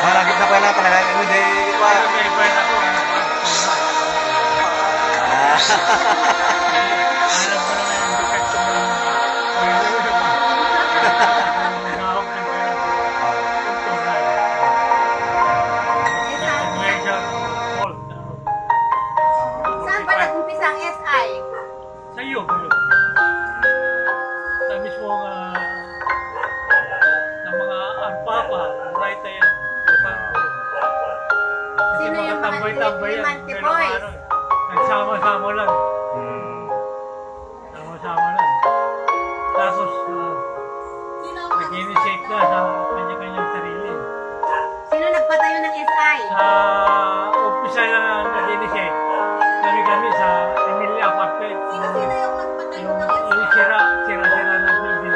Malagit na pala talaga yung hindi pa. Saan ba nag-umpisa ang SI? Sa iyo. Sa mismo ng mga arpapa, right yan. Sino yung mga Limante Boys? Nagsama-sama lang. Sama-sama lang. Tapos, nag-initiate na sa kanya-kanyang sarili. Sino nagpatayo ng SI? Sa umpisa na nag-initiate, kami sa Emilia Apartment. Sino yung nagpatayo ng SI? Yung sira-sira na building.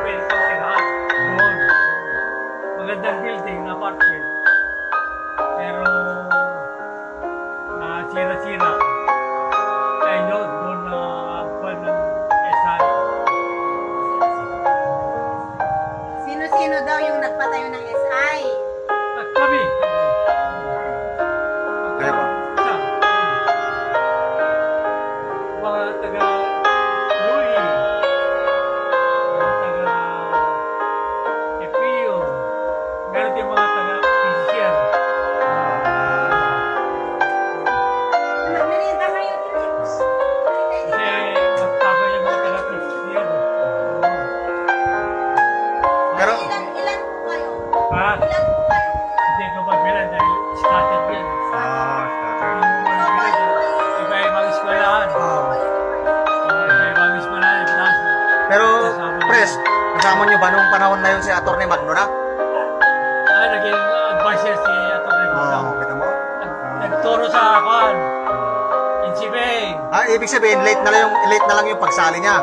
Pwede pang tirahan. Doon. Magandang building na apartment. Pero, sira-sira. Kaya doon na buwan ng SI. Sino-sino daw yung nagpatayo ng SI? At kami. Kaya po. Isa. Mga taga Louis. Mga taga Epio. Meron din mga taga Physician. Merienda kayo din. Kasi magtaba yung mga taga Physician. Pero, Ilan po kayo? Ha? Ilan po kayo? Hindi ko mabilan dahil scattered yan. Iba ibang eskwelahan. Iba ibang eskwelahan. pero, Pres, kasama nyo ba nung panahon na yun si Atty. Magno na? Naging advisor si Atty. Magno. Kita mo? Nagturo sa akin. Insibay. Ibig sabihin, late na lang yung pagsali niya.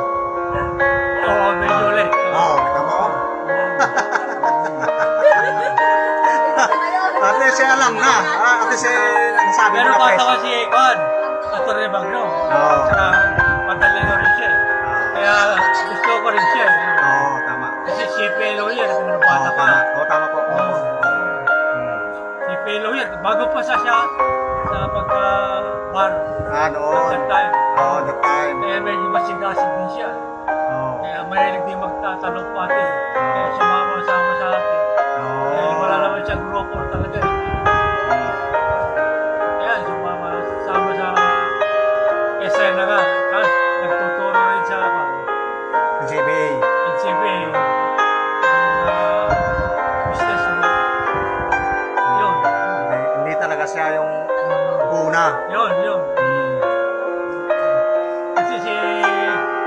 Oo, medyo ulit. Kita mo? Ate, siya alam na. Ate, siya nasabi mo Pero na, Pres. bata kasi Kwan, Atty. Magno. Saka patalino rin siya. Kaya gusto ko rin siya. Tama. Kasi si Pelo yan, kung bata pa. Tama po. Si Pelo yan, bago pa siya sa pagka-bar. Noon. That time. That time. Kaya medyo masigasig din siya. Kaya mahilig din magtatanong pati. Kaya sumama-sama sa atin. Kaya wala naman siyang grupo talaga. Kaya sumama-sama sa esena nga. Tapos nagtuturo rin sa GBA. NCBA. Business mo. Yun. Hindi talaga siya yung una. Yun. Kasi si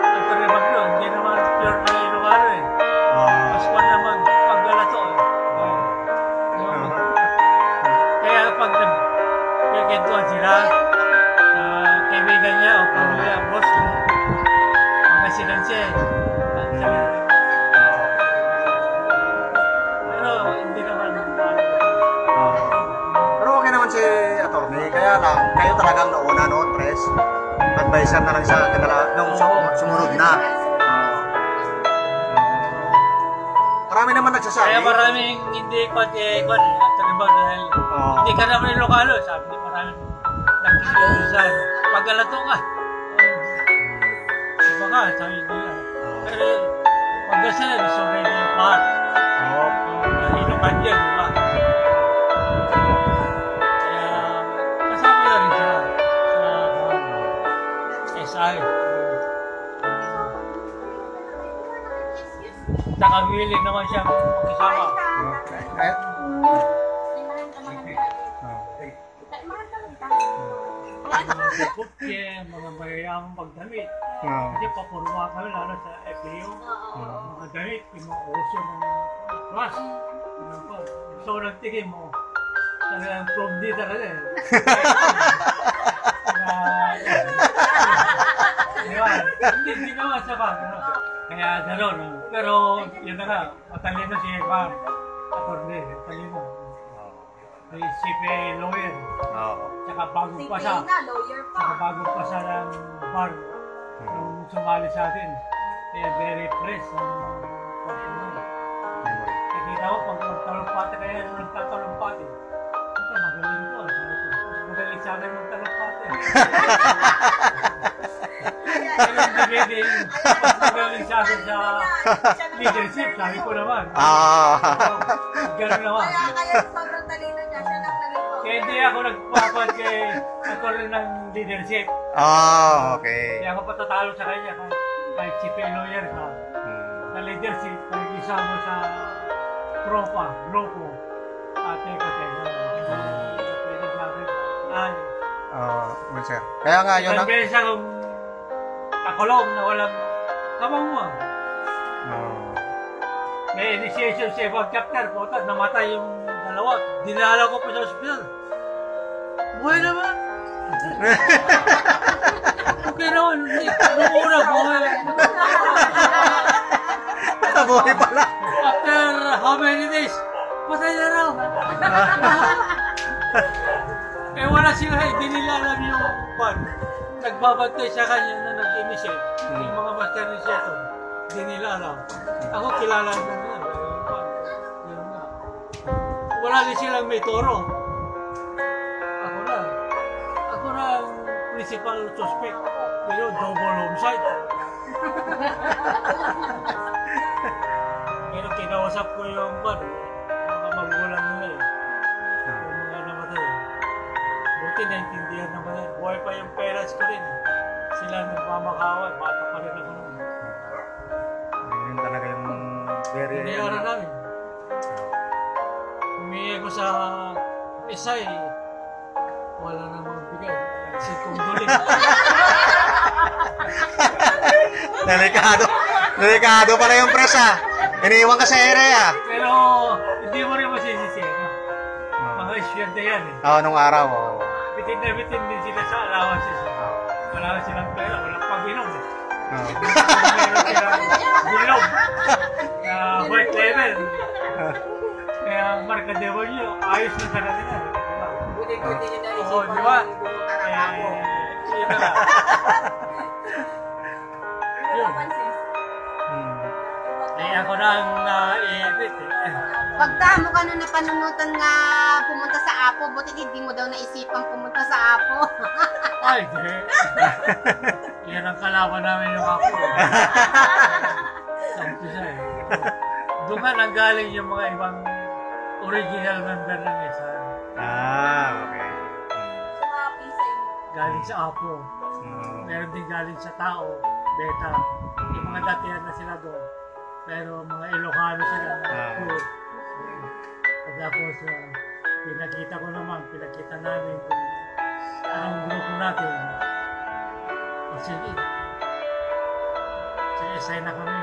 Atty. Magno, hindi naman pure na Ilocano eh. Mas pa naman paggalato eh. Kaya pag nagkikintuan sila, kaibigan niya o pamilya, boss, mga sinansi eh. Pero hindi naman Pero okay naman si Atty. Kaya lang, kayo talagang nauna noon, Pres. Advisor na lang siya nung sumunod na. Marami naman nagsasabi. kaya maraming hindi Atty. Magno dahil hindi ka naman Ilocano, sabi ni maraming nagkikilusan. Pag-alato ka. Iba ka, sabi nila. Pero pag-dasal, gusto rin yung part. Oo. Inukan yan, di ba? Kaya kasama na rin siya sa SI. Nakawili naman siya magkasama. Ay, Kaya mga mayayamang pagdamit. oo. Kasi papurma kami lalo sa FAO. Mga damit, yung mga uso ng class. So nagtigay mo. Talagang from D talaga eh. Diba? Hindi naman sa bag. Kaya gano'n. Pero yun na nga, matalino si Evan. Attorney, matalino. May CPA lawyer. Oo. Tsaka bagong pa siya. lawyer Tsaka bagong pa siya ng bar. Nung sumali sa atin. Kaya very fresh ang pagkakas. Nakita ko pag magtalumpati kaya nung nagtatalumpati. Ito, magaling ito. Mas magaling sa akin magtalumpati. Pero hindi mas magaling sa akin sa leadership. Sabi ko naman. Gano'n naman. Kaya sobrang talino niya, siya lang naging Kaya hindi ako nagpapan kay ako rin ng leadership. Okay. Kaya ako patatalo sa kanya kahit si lawyer ka. Sa leadership, pag isa mo sa tropa, grupo, teka. Pwede sa akin. Sir. Kaya nga, yun Ilang beses akong nakulong na walang kamanguan. May initiation sa ibang chapter, puta, namatay yung dalawa. Dinala ko pa sa ospital. Buhay naman. Okay naman. Nung una, buhay. Buhay pala. After how many days? Patay na raw. Eh wala sila, hindi nila alam yung pan. Nagbabantay sa kanya na nag-initiate. Yung mga master initiator. Hindi nila alam. Ako kilala na nila. Yun nga. Wala din silang may toro. Ako na ang principal suspect. Pero double homicide. Pero kinausap ko yung mga magulang nila eh. Yung mga namatay. Buti naintindihan naman yan. Buhay pa yung parents ko rin. Sila nagmamakawan. Bata pa rin ako noon. Yun talaga yung very... Pinayaran namin. Humingi ko sa SI. Wala na mga bigay. Si Kondolin. Delikado pala yung press Iniwan ka sa area Pero hindi mo rin masisisi. No? Mga isyente yan eh. nung araw. Oh. Bitin na bitin din sila sa allowances. Wala silang pera. Walang pag-inom. Meron silang bilog. Na white level. Kaya marka demonyo, ayos na sa kanila. Buti-buti niya na Oo, di ba? Yun na lang. Yun. Eh, ako na ang naiibit eh. Pagdamo ka nung napanunutan nga pumunta sa Apo, buti hindi mo daw naisipang pumunta sa Apo. Ay, di. Yan ang kalaban namin yung ako. Sampo siya eh. Doon ka nanggaling yung mga ibang original member ng isa. Okay. Sumapi sa inyo. Galing sa Apo. Meron din galing sa Tao, Beta. Yung mga datihan na sila doon. Pero mga Ilocano sila na crew. Tapos, pinakita namin kung anong grupo natin. Kasi, sa SI na kami.